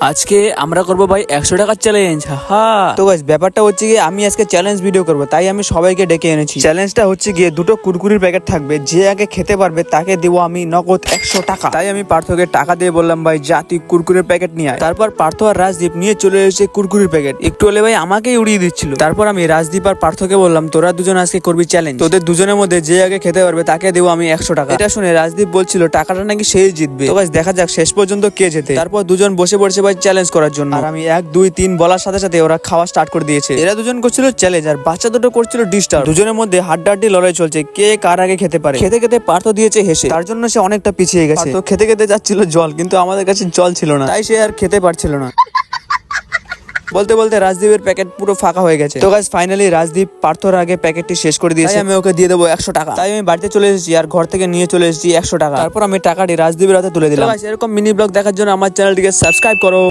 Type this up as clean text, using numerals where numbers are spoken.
আজকে আমরা করবো ভাই 100 টাকার চ্যালেঞ্জ। তো গাইস ব্যাপারটা হচ্ছে গিয়ে আমি আজকে চ্যালেঞ্জ ভিডিও করব, তাই আমি সবাইকে ডেকে এনেছি। চ্যালেঞ্জটা হচ্ছে গিয়ে দুটো কুরকুরির প্যাকেট থাকবে, যে আগে খেতে পারবে তাকে দেবো আমি নগদ 100 টাকা। তাই আমি পার্থকে টাকা দিয়ে বললাম, ভাই যা তুই কুরকুরির প্যাকেট নিয়ে আয়। তারপর পার্থ আর রাজদীপ নিয়ে চলে এসেছে কুরকুরির প্যাকেট। একটু হলে ভাই আমাকেই উড়িয়ে দিচ্ছিল। তারপর আমি রাজদীপ আর পার্থকে বললাম, তোরা দুজন আজকে করবি চ্যালেঞ্জ, তোদের দুজনের মধ্যে যে আগে খেতে পারবে তাকে দেবো আমি 100 টাকা। এটা শুনে রাজদীপ বলছিল টাকাটা নাকি সেই জিতবে। তো গাইস দেখা যাক শেষ পর্যন্ত কে জেতে। তারপর দুজন বসে পড়ছে ভাই চ্যালেঞ্জ করার জন্য, আর আমি 1 2 3 বলার সাথে সাথে ওরা খাওয়া স্টার্ট করে দিয়েছে। এরা দুজন করছিল চ্যালেঞ্জ আর বাচ্চা দুটো করছিল ডিস্টার্ব। দুজনের মধ্যে হাড্ডাহাড্ডি লড়াই চলছে, কে কার আগে খেতে পারে। খেতে খেতে পার্থ দিয়েছে হেসে, তার জন্য সে অনেকটা পিছিয়ে গেছে। তো খেতে খেতে যাচ্ছিল জল, কিন্তু আমাদের কাছে জল ছিল না, তাই সে আর খেতে পারছিল না। বলতে বলতে রাজদীপের প্যাকেট পুরো ফাঁকা হয়ে গেছে। তো গাইস ফাইনালি রাজদীপ পার্থর আগে প্যাকেটটি শেষ করে দিয়েছে। আমি ওকে দিয়ে দেবো 100 টাকা। তাই আমি বাড়িতে চলে এসেছি আর ঘর থেকে নিয়ে চলে এসেছি 100 টাকা। তারপর আমি টাকাটি রাজদীপের হাতে তুলে দিলাম। এরকম মিনি ব্লগ দেখার জন্য আমার চ্যানেলটিকে সাবস্ক্রাইব করো।